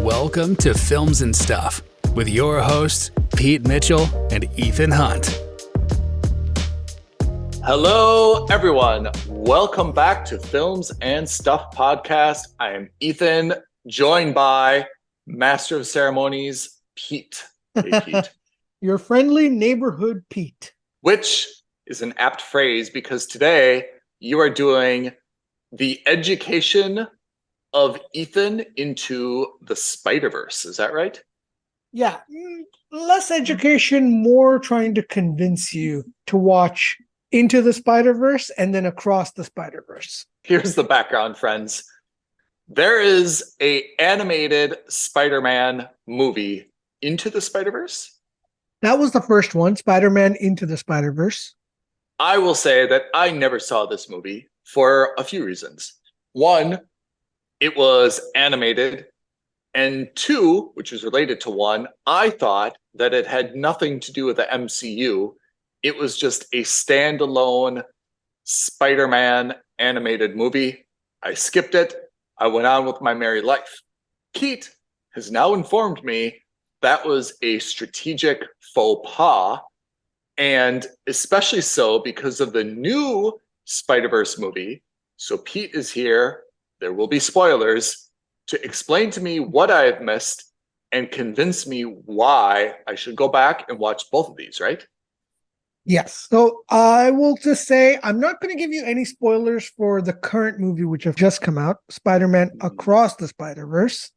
Welcome to Films and Stuff with your hosts, Pete Mitchell and Ethan Hunt. Hello, everyone. Welcome back to Films and Stuff podcast. I am Ethan, joined by Master of Ceremonies, Pete. Hey, Pete. Your friendly neighborhood Pete. Which is an apt phrase because today you are doing the education of Ethan into the Spider-Verse. Is that right? Yeah, less education, more trying to convince you to watch Into the Spider-Verse and then Across the Spider-Verse. Here's the background, friends. There is an animated Spider-Man movie, Into the Spider-Verse. That was the first one, Spider-Man Into the Spider-Verse. I will say that I never saw this movie for a few reasons. One, it was animated. And two, which is related to one, I thought that it had nothing to do with the MCU. It was just a standalone Spider-Man animated movie. I skipped it. I went on with my merry life. Pete has now informed me that was a strategic faux pas, and especially so because of the new Spider-Verse movie. So Pete is here. There will be spoilers to explain to me what I have missed and convince me why I should go back and watch both of these, right? Yes. So I will just say, I'm not going to give you any spoilers for the current movie, which have just come out, Spider-Man Across the Spider-Verse.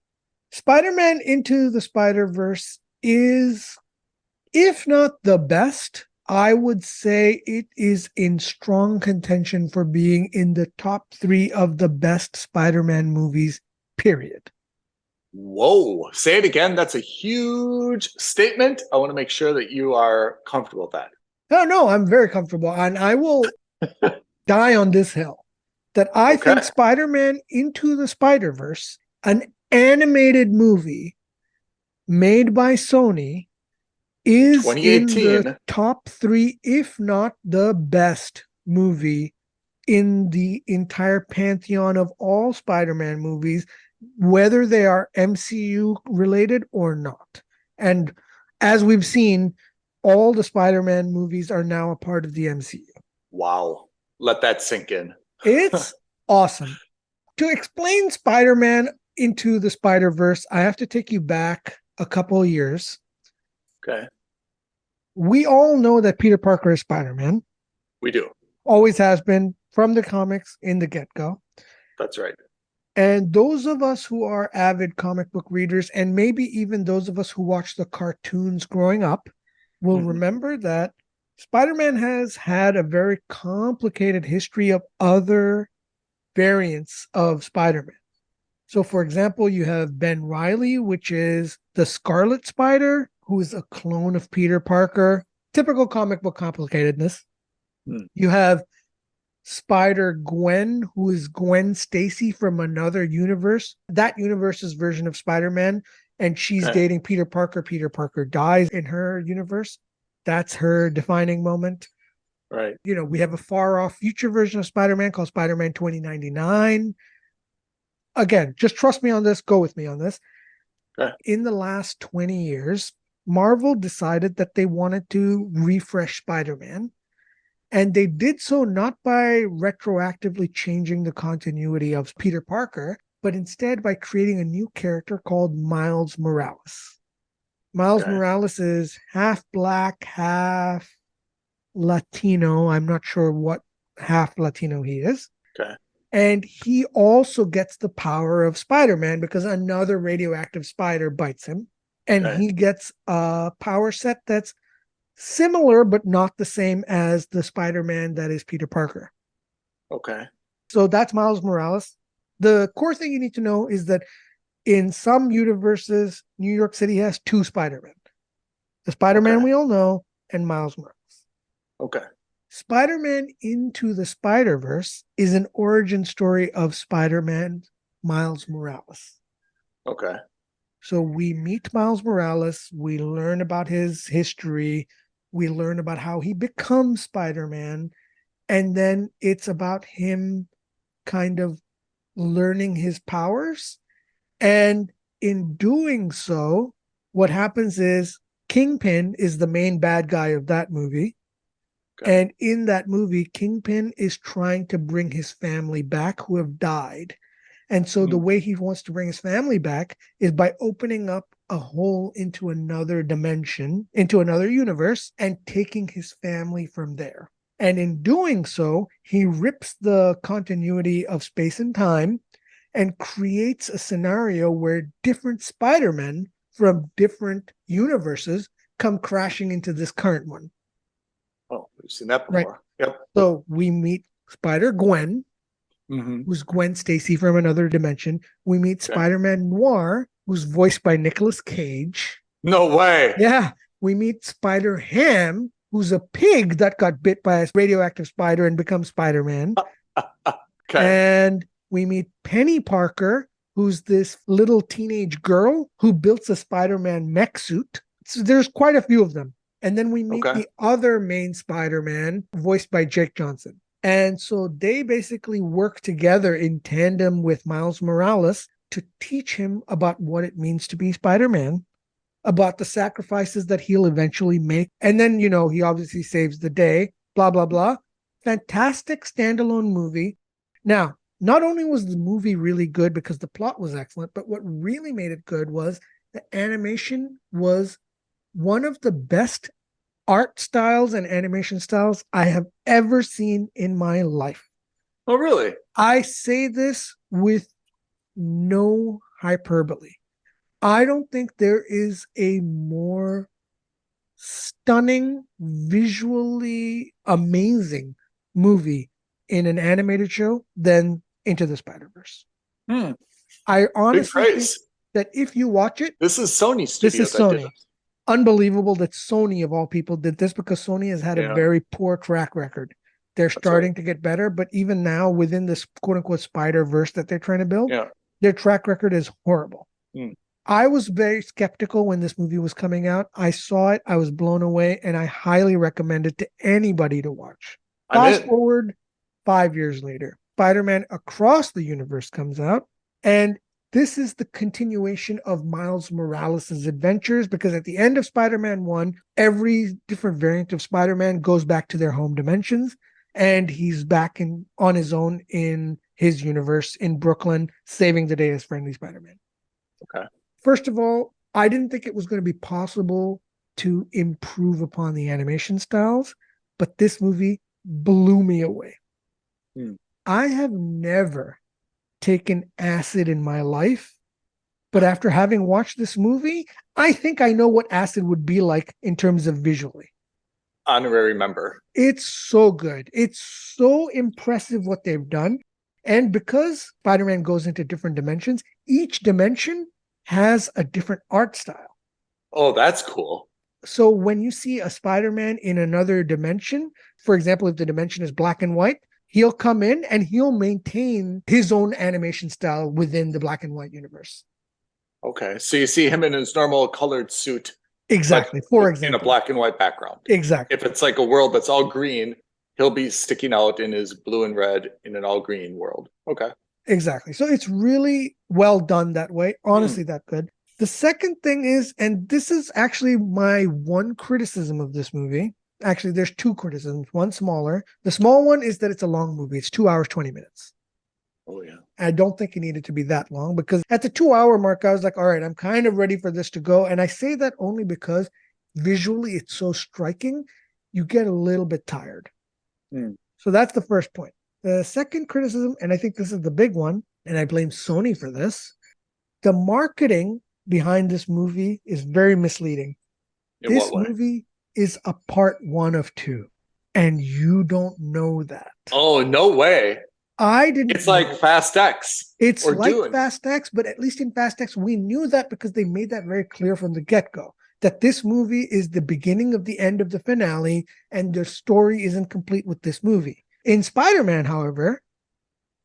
Spider-Man Into the Spider-Verse is, if not the best, I would say it is in strong contention for being in the top 3 of the best Spider-Man movies, period. Whoa. Say it again. That's a huge statement. I want to make sure that you are comfortable with that. No, I'm very comfortable. And I will die on this hill that I think Spider-Man Into the Spider-Verse, an animated movie made by Sony, is in the top 3, if not the best movie in the entire pantheon of all Spider-Man movies, whether they are MCU related or not. And as we've seen, all the Spider-Man movies are now a part of the MCU. Wow. Let that sink in. It's awesome. To explain Spider-Man Into the Spider-Verse, I have to take you back a couple of years. Okay. We all know that Peter Parker is Spider-Man. We do. Always has been from the comics in the get-go. That's right. And those of us who are avid comic book readers, and maybe even those of us who watched the cartoons growing up, will remember that Spider-Man has had a very complicated history of other variants of Spider-Man. So, for example, you have Ben Reilly, which is the Scarlet Spider, who is a clone of Peter Parker. Typical comic book complicatedness. You have Spider-Gwen, who is Gwen Stacy from another universe. That universe's version of Spider-Man, and she's dating Peter Parker. Peter Parker dies in her universe. That's her defining moment. Right. You know, we have a far-off future version of Spider-Man called Spider-Man 2099. Again, just trust me on this. Go with me on this. In the last 20 years, Marvel decided that they wanted to refresh Spider-Man. And they did so not by retroactively changing the continuity of Peter Parker, but instead by creating a new character called Miles Morales. Miles Morales is half black, half Latino. I'm not sure what half Latino he is. And he also gets the power of Spider-Man because another radioactive spider bites him. And he gets a power set that's similar, but not the same as the Spider-Man that is Peter Parker. So that's Miles Morales. The core thing you need to know is that in some universes, New York City has 2 Spider-Men. The Spider-Man we all know and Miles Morales. Spider-Man Into the Spider-Verse is an origin story of Spider-Man Miles Morales. So we meet Miles Morales, we learn about his history, we learn about how he becomes Spider-Man, and then it's about him kind of learning his powers. And in doing so, what happens is Kingpin is the main bad guy of that movie. Okay. And in that movie, Kingpin is trying to bring his family back who have died. And so the way he wants to bring his family back is by opening up a hole into another dimension, into another universe, and taking his family from there. And in doing so, he rips the continuity of space and time and creates a scenario where different Spider-Men from different universes come crashing into this current one. Oh, we've seen that before. Right. Yep. So we meet Spider-Gwen, who's Gwen Stacy from another dimension. We meet Spider-Man Noir, who's voiced by Nicolas Cage. No way. Yeah. We meet Spider-Ham, who's a pig that got bit by a radioactive spider and becomes Spider-Man. And we meet Penny Parker, who's this little teenage girl who built a Spider-Man mech suit. So there's quite a few of them. And then we meet the other main Spider-Man, voiced by Jake Johnson. And so they basically work together in tandem with Miles Morales to teach him about what it means to be Spider-Man, about the sacrifices that he'll eventually make. And then, you know, he obviously saves the day, blah, blah, blah. Fantastic standalone movie. Now, not only was the movie really good because the plot was excellent, but what really made it good was the animation was one of the best art styles and animation styles I have ever seen in my life. Oh, really? I say this with no hyperbole. I don't think there is a more stunning, visually amazing movie in an animated show than Into the Spider-Verse. I honestly think that if you watch it, this is Sony Studio. This is Sony. Unbelievable that Sony of all people did this, because Sony has had a very poor track record. They're starting to get better, but even now within this quote unquote Spider-Verse that they're trying to build, their track record is horrible. I was very skeptical when this movie was coming out. I saw it, I was blown away, and I highly recommend it to anybody to watch. Fast forward 5 years later, Spider-Man Across the Universe comes out, and this is the continuation of Miles Morales' adventures, because at the end of Spider-Man 1, every different variant of Spider-Man goes back to their home dimensions, and he's back on his own in his universe in Brooklyn, saving the day as friendly Spider-Man. Okay. First of all, I didn't think it was going to be possible to improve upon the animation styles, but this movie blew me away. I have never taken acid in my life, but after having watched this movie, I think I know what acid would be like in terms of visually. Honorary member. It's so good. It's so impressive what they've done. And because Spider-Man goes into different dimensions, each dimension has a different art style. Oh, that's cool. So when you see a Spider-Man in another dimension, for example, if the dimension is black and white, he'll come in and he'll maintain his own animation style within the black and white universe. Okay. So you see him in his normal colored suit. Exactly. For example. In a black and white background. Exactly. If it's like a world that's all green, he'll be sticking out in his blue and red in an all green world. Okay. Exactly. So it's really well done that way. Honestly, that good. The second thing is, and this is actually my one criticism of this movie. Actually, there's two criticisms, one smaller. The small one is that it's a long movie. It's 2 hours, 20 minutes. Oh, yeah. I don't think it needed to be that long, because at the 2 hour mark, I was like, all right, I'm kind of ready for this to go. And I say that only because visually it's so striking, you get a little bit tired. So that's the first point. The second criticism, and I think this is the big one, and I blame Sony for this, the marketing behind this movie is very misleading. This movie is a part 1 of 2, and you don't know that. Oh, no way. I didn't. It's like Fast X. It's like Fast X, but at least in Fast X, we knew that because they made that very clear from the get-go, that this movie is the beginning of the end of the finale, and the story isn't complete with this movie. In Spider-Man, however,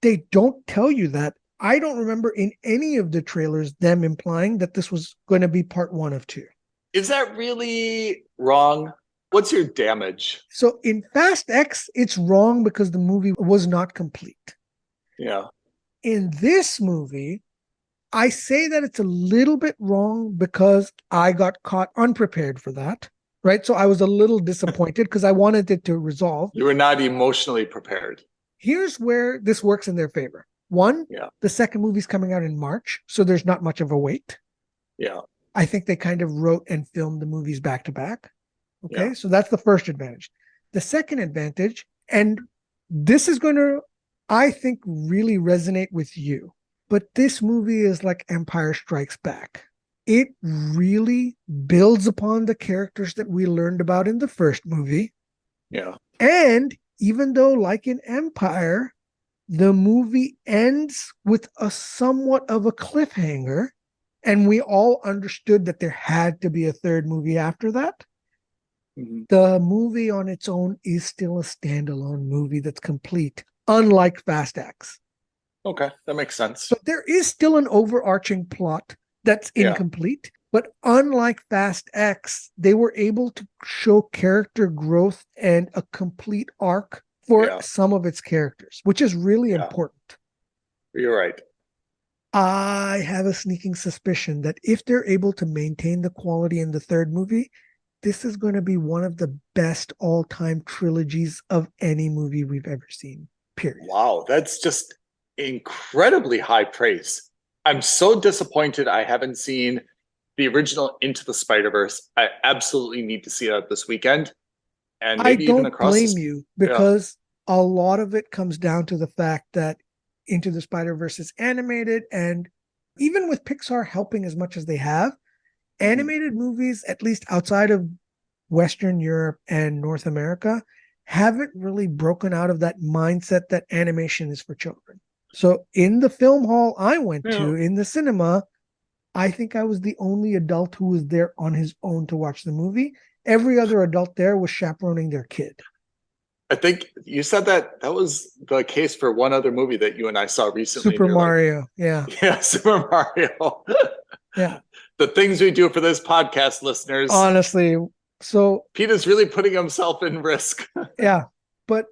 they don't tell you that. I don't remember in any of the trailers them implying that this was going to be part 1 of 2. Is that really wrong? What's your damage? So in Fast X, it's wrong because the movie was not complete. Yeah. In this movie, I say that it's a little bit wrong because I got caught unprepared for that, right? So I was a little disappointed because I wanted it to resolve. You were not emotionally prepared. Here's where this works in their favor. One, Yeah. the second movie's coming out in March, so there's not much of a wait. Yeah. I think they kind of wrote and filmed the movies back to back. Okay, Yeah. so that's the first advantage. The second advantage, and this is going to, I think, really resonate with you, but this movie is like Empire Strikes Back. It really builds upon the characters that we learned about in the first movie. Yeah. And even though, like in Empire, the movie ends with a somewhat of a cliffhanger, and we all understood that there had to be a third movie after that. Mm-hmm. The movie on its own is still a standalone movie that's complete, unlike Fast X. Okay, that makes sense. So there is still an overarching plot that's incomplete, but unlike Fast X, they were able to show character growth and a complete arc for some of its characters, which is really important. You're right. I have a sneaking suspicion that if they're able to maintain the quality in the third movie, this is going to be one of the best all-time trilogies of any movie we've ever seen, period. Wow, that's just incredibly high praise. I'm so disappointed I haven't seen the original Into the Spider-Verse. I absolutely need to see that this weekend. And maybe I don't even across blame you because a lot of it comes down to the fact that Into the Spider-Verse is animated, and even with Pixar helping as much as they have, animated movies, at least outside of Western Europe and North America, haven't really broken out of that mindset that animation is for children. So in the film hall I went to, in the cinema, I think I was the only adult who was there on his own to watch the movie. Every other adult there was chaperoning their kid. I think you said that was the case for one other movie that you and I saw recently. Super Mario. Yeah, Super Mario. Yeah. The things we do for this podcast, listeners. Honestly. So Pete is really putting himself in risk. Yeah. But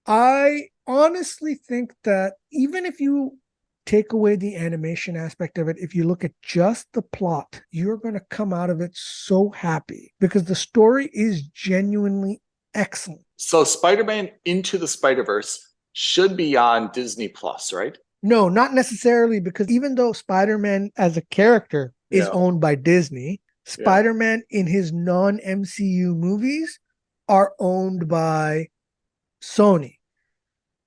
I honestly think that even if you take away the animation aspect of it, if you look at just the plot, you're going to come out of it so happy because the story is genuinely excellent. So Spider-Man Into the Spider-Verse should be on Disney Plus, right? No, not necessarily, because even though Spider-Man as a character is owned by Disney, Spider-Man in his non-MCU movies are owned by Sony.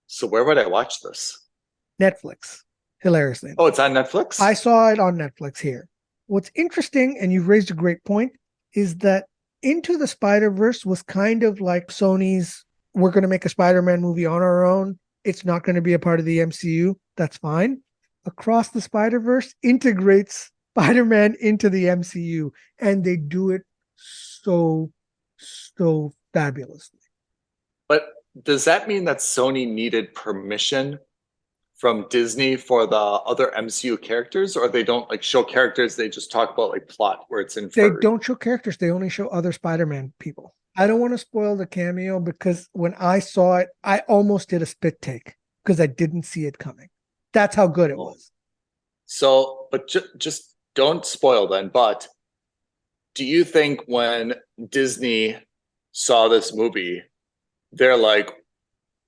So where would I watch this? Netflix. Hilariously. Oh, it's on Netflix? I saw it on Netflix here. What's interesting, and you've raised a great point, is that Into the Spider-Verse was kind of like Sony's, we're going to make a Spider-Man movie on our own. It's not going to be a part of the MCU. That's fine. Across the Spider-Verse integrates Spider-Man into the MCU, and they do it so fabulously. But does that mean that Sony needed permission from Disney for the other MCU characters, or they don't like show characters, they just talk about like plot where it's inferred? They don't show characters, they only show other Spider-Man people. I don't want to spoil the cameo because when I saw it, I almost did a spit take because I didn't see it coming. That's how good it was. So, but just don't spoil then, but do you think when Disney saw this movie, they're like,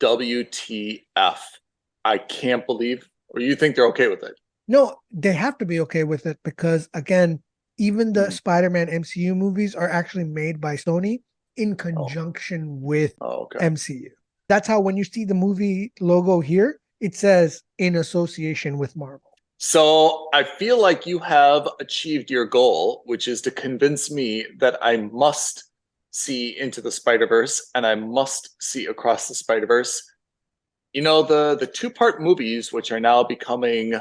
WTF, I can't believe, or you think they're okay with it? No, they have to be okay with it because, again, even the Spider-Man MCU movies are actually made by Sony in conjunction with MCU. That's how when you see the movie logo here, it says in association with Marvel. So I feel like you have achieved your goal, which is to convince me that I must see Into the Spider-Verse and I must see Across the Spider-Verse. You know, the two-part movies, which are now becoming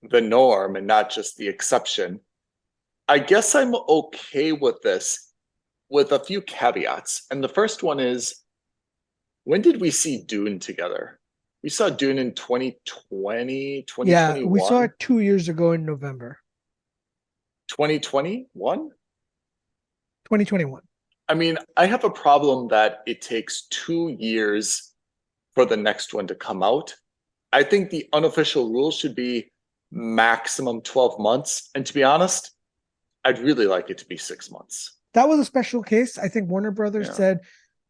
the norm and not just the exception. I guess I'm okay with this with a few caveats. And the first one is, when did we see Dune together? We saw Dune in 2020, 2021. Yeah, we saw it 2 years ago in November. 2021? 2021. I mean, I have a problem that it takes 2 years for the next one to come out. I think the unofficial rule should be maximum 12 months. And to be honest, I'd really like it to be 6 months. That was a special case. I think Warner Brothers said,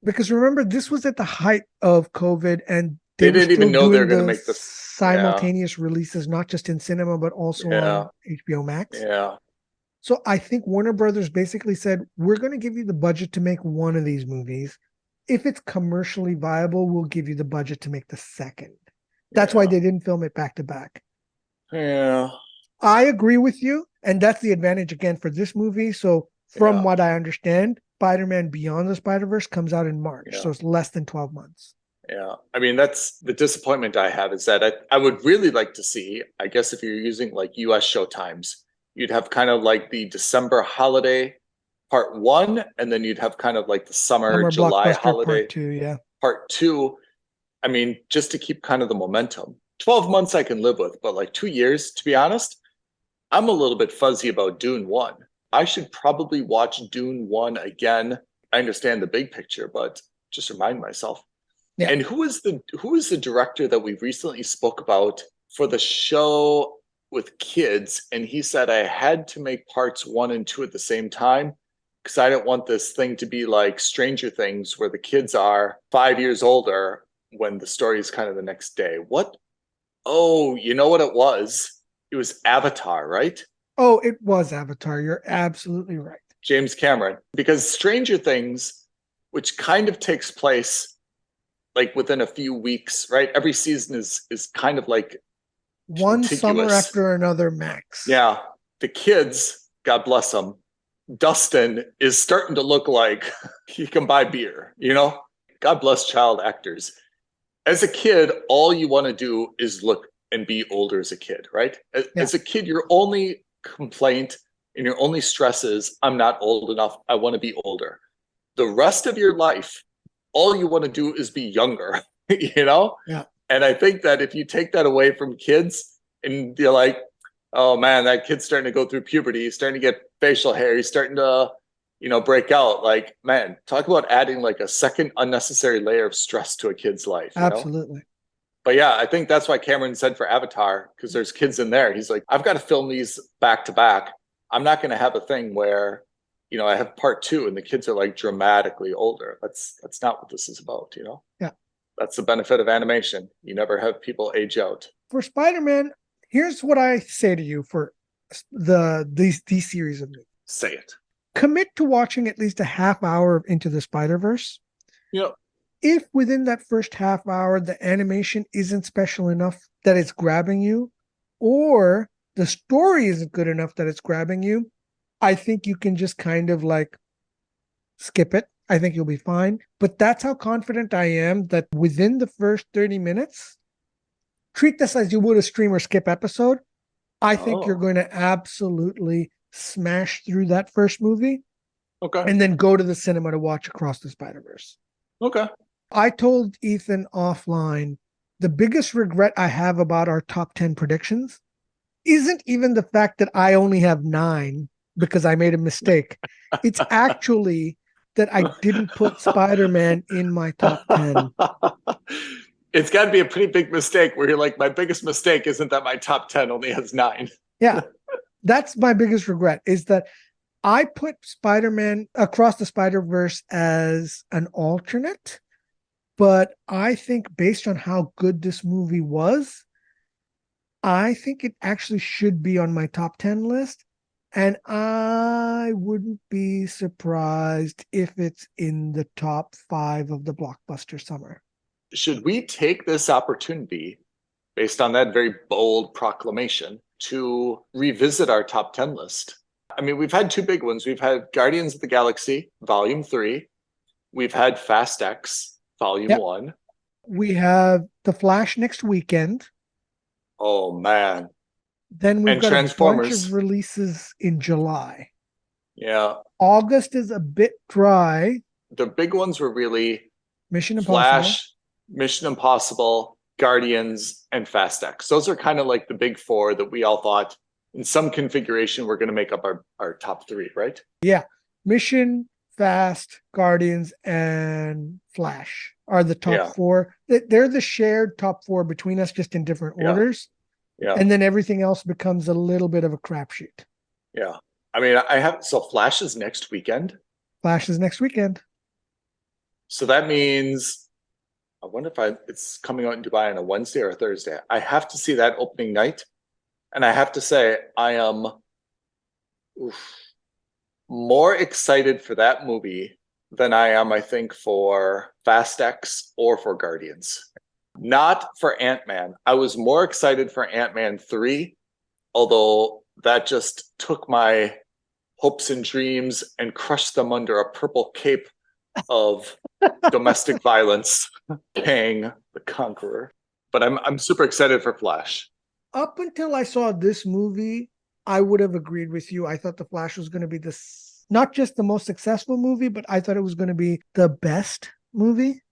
because remember, this was at the height of COVID and they didn't even know they were going to make this simultaneous releases, not just in cinema, but also on HBO Max. Yeah. So I think Warner Brothers basically said, we're going to give you the budget to make one of these movies. If it's commercially viable, we'll give you the budget to make the second. That's why they didn't film it back to back. Yeah. I agree with you. And that's the advantage again for this movie. So from what I understand, Spider-Man Beyond the Spider-Verse comes out in March. So it's less than 12 months. Yeah. I mean, that's the disappointment I have is that I would really like to see, I guess if you're using like US showtimes, you'd have kind of like the December holiday part 1, and then you'd have kind of like the summer July holiday part 2. I mean, just to keep kind of the momentum. 12 months I can live with, but like 2 years, to be honest, I'm a little bit fuzzy about Dune 1. I should probably watch Dune 1 again. I understand the big picture, but just remind myself. Yeah. And who is the director that we recently spoke about for the show with kids? And he said I had to make parts 1 and 2 at the same time because I didn't want this thing to be like Stranger Things where the kids are 5 years older when the story is kind of the next day. What? Oh, you know what it was? It was Avatar, right? Oh, it was Avatar. You're absolutely right. James Cameron. Because Stranger Things, which kind of takes place like within a few weeks, right? Every season is kind of like one contiguous. Summer after another max. Yeah. The kids, God bless them, Dustin is starting to look like he can buy beer, you know? God bless child actors. As a kid, all you want to do is look and be older as a kid, right? As a kid, your only complaint and your only stress is, I'm not old enough. I want to be older. The rest of your life, all you want to do is be younger, you know? Yeah. And I think that if you take that away from kids and you're like, oh man, that kid's starting to go through puberty. He's starting to get facial hair. He's starting to, you know, break out. Like, man, talk about adding like a second unnecessary layer of stress to a kid's life. Absolutely. Know? But yeah, I think that's why Cameron said for Avatar, because there's kids in there. He's like, I've got to film these back to back. I'm not going to have a thing where, you know, I have part 2 and the kids are like dramatically older. That's not what this is about, you know? Yeah. That's the benefit of animation. You never have people age out. For Spider-Man, here's what I say to you for these series of movies. Say it. Commit to watching at least a half hour of Into the Spider-Verse. Yep. If within that first half hour, the animation isn't special enough that it's grabbing you, or the story isn't good enough that it's grabbing you, I think you can just kind of like skip it. I think you'll be fine. But that's how confident I am that within the first 30 minutes, treat this as you would a stream or skip episode. I think you're going to absolutely smash through that first movie. Okay. And then go to the cinema to watch Across the Spider-Verse. Okay. I told Ethan offline, the biggest regret I have about our top 10 predictions isn't even the fact that I only have 9 because I made a mistake. It's actually that I didn't put Spider-Man in my top 10. It's got to be a pretty big mistake where you're like, my biggest mistake isn't that my top 10 only has 9. Yeah. That's my biggest regret, is that I put Spider-Man Across the Spider-Verse as an alternate, but I think based on how good this movie was, I think it actually should be on my top 10 list. And I wouldn't be surprised if it's in the top 5 of the blockbuster summer. Should we take this opportunity, based on that very bold proclamation, to revisit our top 10 list? I mean, we've had 2 big ones. We've had Guardians of the Galaxy, Volume 3. We've had Fast X, Volume 1. We have The Flash next weekend. Oh, man. Then we've got a bunch of releases in July. Yeah. August is a bit dry. The big ones were really Mission Impossible. Flash, Mission Impossible, Guardians, and Fast X. Those are kind of like the big 4 that we all thought in some configuration we're going to make up our top 3, right? Yeah. Mission, Fast, Guardians, and Flash are the top 4. They're the shared top 4 between us, just in different orders. Yeah. And then everything else becomes a little bit of a crapshoot. Yeah. I mean, so Flash is next weekend. Flash is next weekend. So that means, I wonder if it's coming out in Dubai on a Wednesday or a Thursday. I have to see that opening night. And I have to say, I am more excited for that movie than I am, I think, for Fast X or for Guardians. Not for Ant-Man. I was more excited for Ant-Man 3, although that just took my hopes and dreams and crushed them under a purple cape of domestic violence, Kang the Conqueror. But I'm super excited for Flash. Up until I saw this movie, I would have agreed with you. I thought The Flash was going to be not just the most successful movie, but I thought it was going to be the best movie.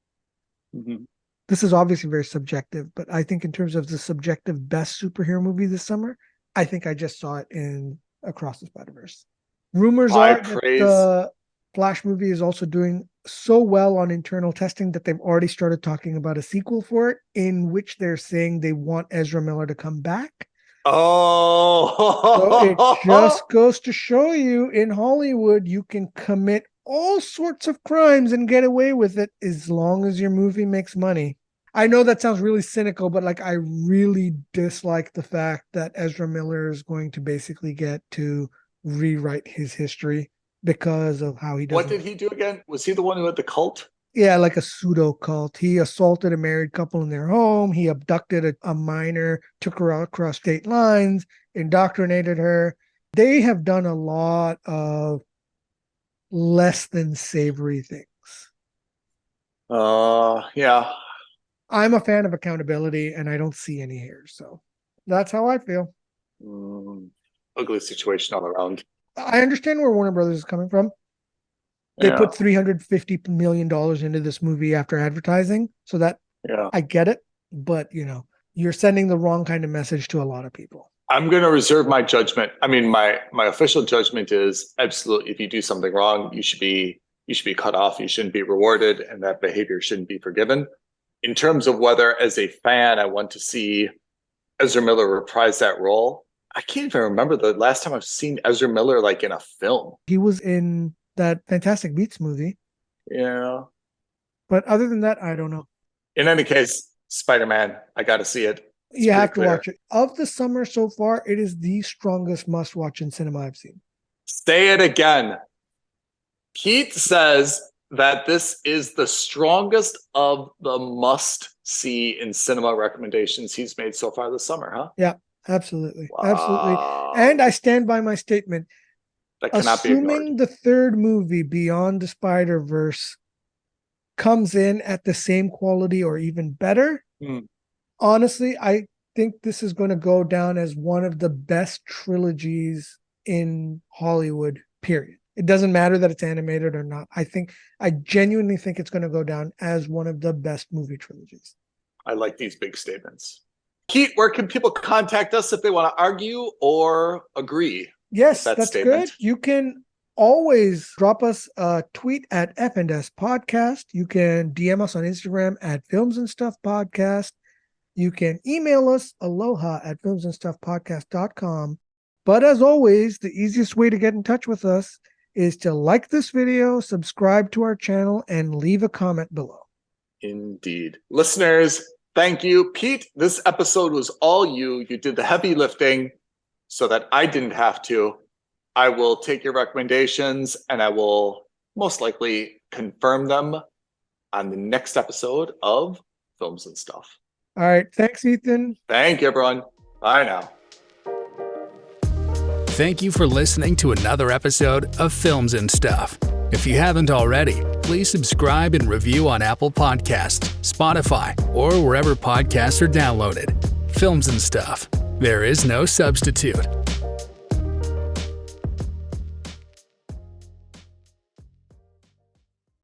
Mm-hmm. This is obviously very subjective, but I think in terms of the subjective best superhero movie this summer, I think I just saw it in Across the Spider-Verse. Rumors are that the Flash movie is also doing so well on internal testing that they've already started talking about a sequel for it, in which they're saying they want Ezra Miller to come back. Oh, so it just goes to show you, in Hollywood, you can commit all sorts of crimes and get away with it as long as your movie makes money. I know that sounds really cynical, but I really dislike the fact that Ezra Miller is going to basically get to rewrite his history because of how he does. What did he do again? Was he the one who had the cult? Yeah, like a pseudo cult. He assaulted a married couple in their home. He abducted a minor, took her across state lines, indoctrinated her. They have done a lot of less than savory things. Yeah. I'm a fan of accountability, and I don't see any here. So that's how I feel. Ugly situation all around. I understand where Warner Brothers is coming from. They put $350 million into this movie after advertising. So that I get it. But, you're sending the wrong kind of message to a lot of people. I'm going to reserve my judgment. I mean, my official judgment is absolutely, if you do something wrong, you should be cut off. You shouldn't be rewarded, and that behavior shouldn't be forgiven. In terms of whether, as a fan, I want to see Ezra Miller reprise that role, I can't even remember the last time I've seen Ezra Miller in a film. He was in that Fantastic Beasts movie. Yeah. But other than that, I don't know. In any case, Spider-Man, I got to see it. You have to watch it. Of the summer so far, it is the strongest must-watch in cinema I've seen. Say it again. Pete says that this is the strongest of the must-see in cinema recommendations he's made so far this summer, huh? Yeah, absolutely. Wow. Absolutely. And I stand by my statement. That cannot be ignored. Assuming the third movie, Beyond the Spider-Verse, comes in at the same quality or even better, honestly, I think this is going to go down as one of the best trilogies in Hollywood, period. It doesn't matter that it's animated or not. I genuinely think it's going to go down as one of the best movie trilogies. I like these big statements. Pete, where can people contact us if they want to argue or agree? Yes, that's statement? Good. You can always drop us a tweet at F&S Podcast. You can DM us on Instagram at Films and Stuff Podcast. You can email us aloha@filmsandstuffpodcast.com. But as always, the easiest way to get in touch with us is to like this video, subscribe to our channel, and leave a comment below. Indeed. Listeners, thank you. Pete, this episode was all you. You did the heavy lifting so that I didn't have to. I will take your recommendations and I will most likely confirm them on the next episode of Films and Stuff. All right. Thanks, Ethan. Thank you, everyone. Bye now. Thank you for listening to another episode of Films and Stuff. If you haven't already, please subscribe and review on Apple Podcasts, Spotify, or wherever podcasts are downloaded. Films and Stuff. There is no substitute.